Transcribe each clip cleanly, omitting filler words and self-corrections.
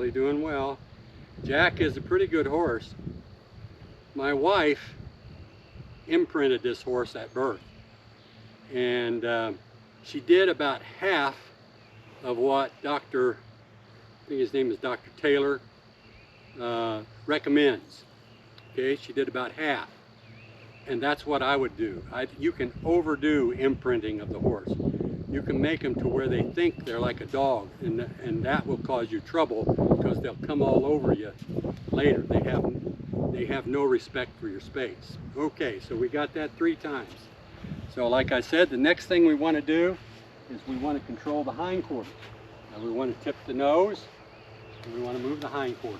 Everybody doing well. Jack is a pretty good horse. My wife imprinted this horse at birth, and she did about half of what I think his name is Dr. Taylor, recommends. Okay, she did about half, and that's what I would do. You can overdo imprinting of the horse. You can make them to where they think they're like a dog, and that will cause you trouble because they'll come all over you later. They have no respect for your space. Okay, so we got that 3 times. So like I said, the next thing we want to do is we want to control the hindquarters. Now we want to tip the nose, and we want to move the hindquarters.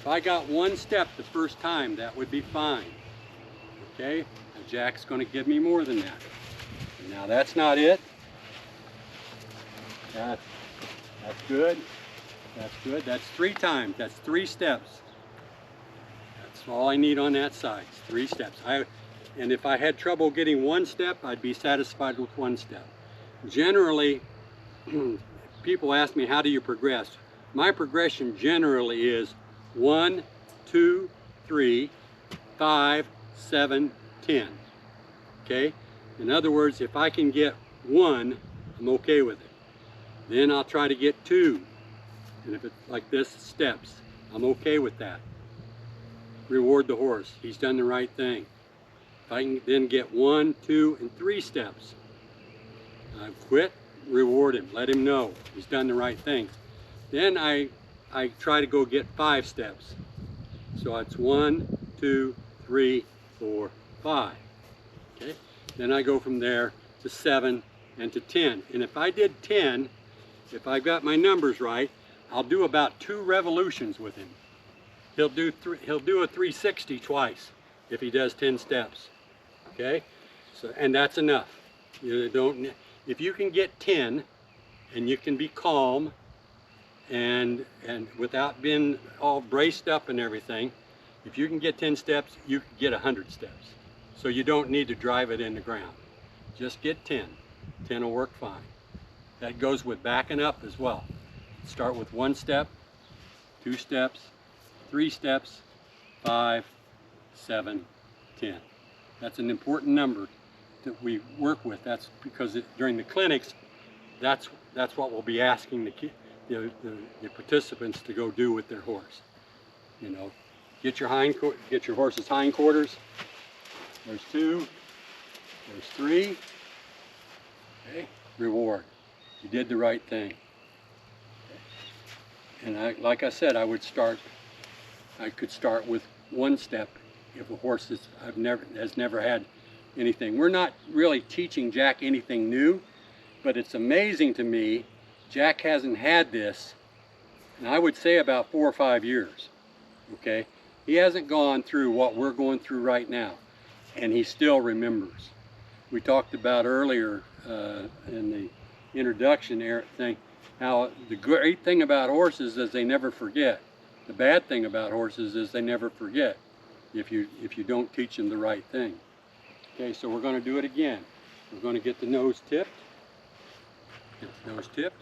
If I got 1 step the first time, that would be fine. Okay, now Jack's going to give me more than that. Now that's not it. That's good. That's good. That's 3 times. That's 3 steps. That's all I need on that side. It's 3 steps. And if I had trouble getting 1 step, I'd be satisfied with 1 step. Generally, people ask me, how do you progress? My progression generally is 1, 2, 3, 5, 7, 10. Okay? In other words, if I can get 1, I'm okay with it. Then I'll try to get 2. And if it's like this, steps, I'm okay with that. Reward the horse. He's done the right thing. If I can then get 1, 2, and 3 steps, I quit, reward him, let him know he's done the right thing. Then I try to go get 5 steps. So it's 1, 2, 3, 4, 5. Okay? Then I go from there to 7 and to 10. And if I did 10, if I've got my numbers right, I'll do about 2 revolutions with him. He'll do a 360 twice if he does 10 steps. Okay? So, and that's enough. If you can get 10 and you can be calm and without being all braced up and everything, if you can get 10 steps, you can get 100 steps. So you don't need to drive it in the ground. Just get 10. 10 will work fine. That goes with backing up as well. Start with 1 step, 2 steps, 3 steps, 5, 7, 10. That's an important number that we work with. That's because during the clinics, that's what we'll be asking the participants to go do with their horse. You know, get your horse's hindquarters. There's 2. There's 3. Okay, reward. You did the right thing. Okay. And like I said, I could start with 1 step if a horse has never had anything. We're not really teaching Jack anything new, but it's amazing to me, Jack hasn't had this, and I would say about 4 or 5 years. Okay? He hasn't gone through what we're going through right now, and he still remembers. We talked about earlier in the introduction thing, how the great thing about horses is they never forget. The bad thing about horses is they never forget if you don't teach them the right thing. Okay, so we're going to do it again. We're going to get the nose tipped. Get the nose tipped,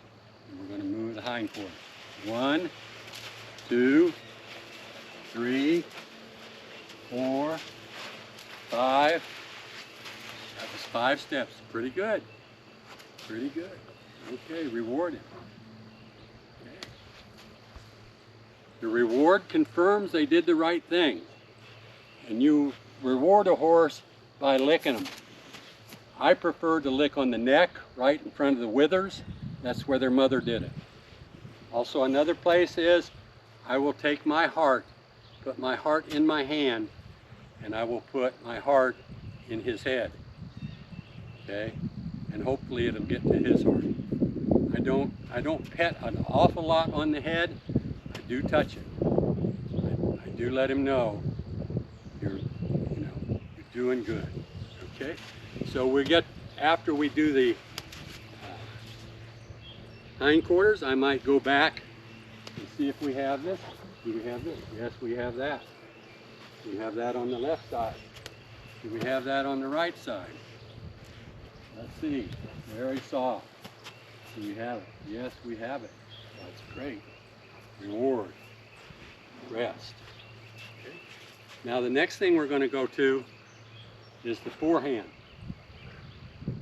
and we're going to move the hindquarters. 1, 2, 3, 4, 5. That was 5 steps. Pretty good. Pretty good. Okay, reward him. Okay. The reward confirms they did the right thing. And you reward a horse by licking them. I prefer to lick on the neck, right in front of the withers. That's where their mother did it. Also, another place is I will take my heart, put my heart in my hand, and I will put my heart in his head. Okay? And hopefully it'll get to his heart. I don't pet an awful lot on the head. I do touch it. I do let him know you're doing good. Okay? So after we do the hindquarters, I might go back and see if we have this. Do we have this? Yes, we have that. We have that on the left side. Do we have that on the right side? Let's see. Very soft. Do we have it? Yes, we have it. That's great. reward, rest. Okay. Now the next thing we're going to go to is the forehand.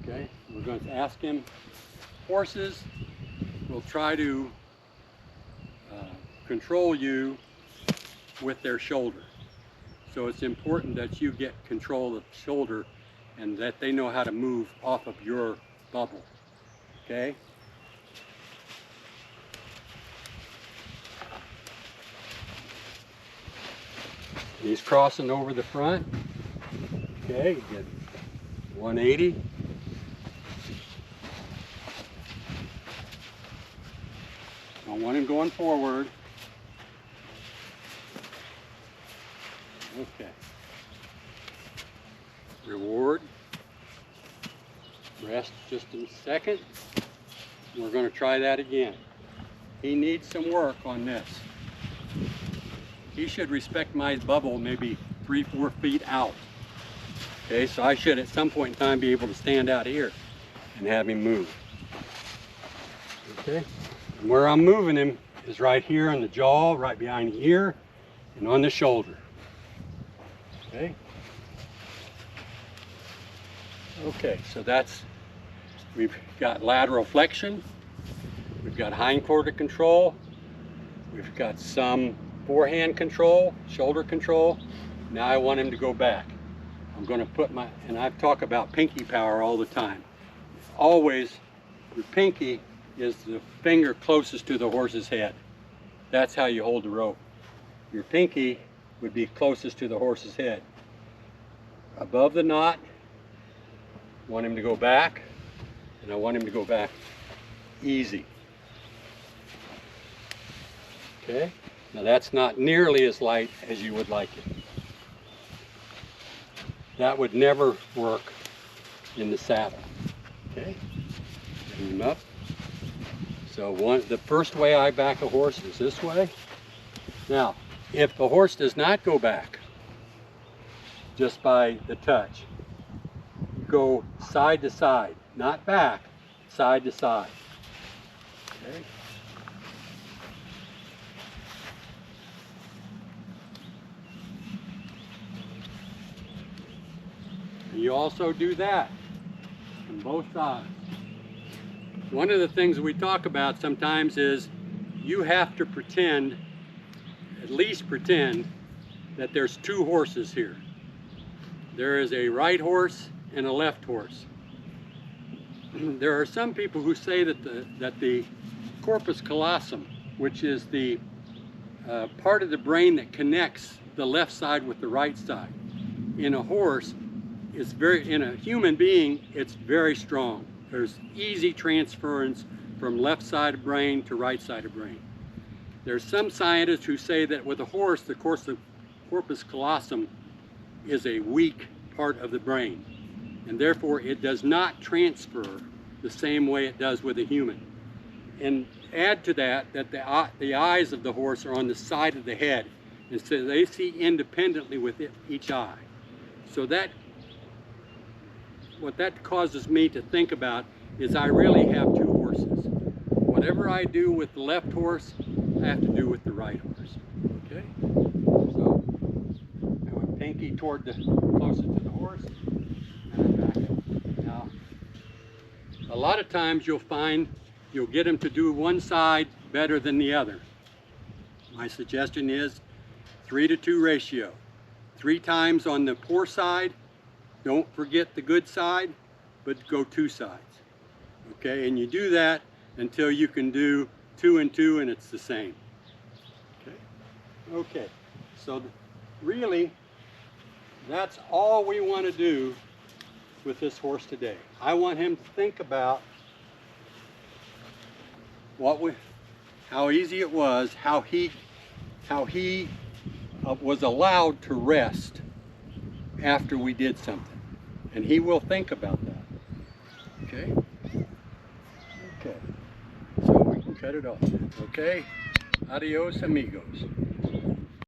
Okay, we're going to ask him, horses will try to control you with their shoulder. So it's important that you get control of the shoulder and that they know how to move off of your bubble. Okay? He's crossing over the front. Okay, you get 180. Don't want him going forward. Okay. Reward. Rest just a second. We're going to try that again. He needs some work on this. He should respect my bubble maybe 3-4 feet out. Okay, so I should at some point in time be able to stand out here and have him move. Okay, and where I'm moving him is right here on the jaw, right behind the ear, and on the shoulder. Okay. Okay, so we've got lateral flexion, we've got hindquarter control, we've got some forehand control, shoulder control. Now I want him to go back. I'm going to put and I talk about pinky power all the time. Always, your pinky is the finger closest to the horse's head. That's how you hold the rope. Your pinky would be closest to the horse's head. Above the knot, want him to go back, and I want him to go back easy. Okay? Now that's not nearly as light as you would like it. That would never work in the saddle. Okay? Get him up. So the first way I back a horse is this way. Now, if the horse does not go back, just by the touch, go side to side, not back, side to side. Okay? And you also do that on both sides. One of the things we talk about sometimes is you have to pretend, at least pretend, that there's two horses here. There is a right horse and a left horse. There are some people who say that the corpus callosum, which is the part of the brain that connects the left side with the right side, in a horse, in a human being, it's very strong. There's easy transference from left side of brain to right side of brain. There's some scientists who say that with a horse, the corpus callosum is a weak part of the brain, and therefore it does not transfer the same way it does with a human. And add to that the eyes of the horse are on the side of the head, and so they see independently with each eye. So what that causes me to think about is I really have two horses. Whatever I do with the left horse, I have to do with the right horse. Okay? So I went pinky toward closer to the horse, and I back it. Now, a lot of times you'll find you'll get them to do one side better than the other. My suggestion is 3-to-2 ratio. 3 times on the poor side. Don't forget the good side, but go 2 sides. Okay, and you do that until you can do 2 and 2 and it's the same. Okay, okay. So really, that's all we want to do with this horse today. I want him to think about how easy it was, how he was allowed to rest after we did something. And he will think about that. Okay? Okay. So we can cut it off. Okay? Adios, amigos.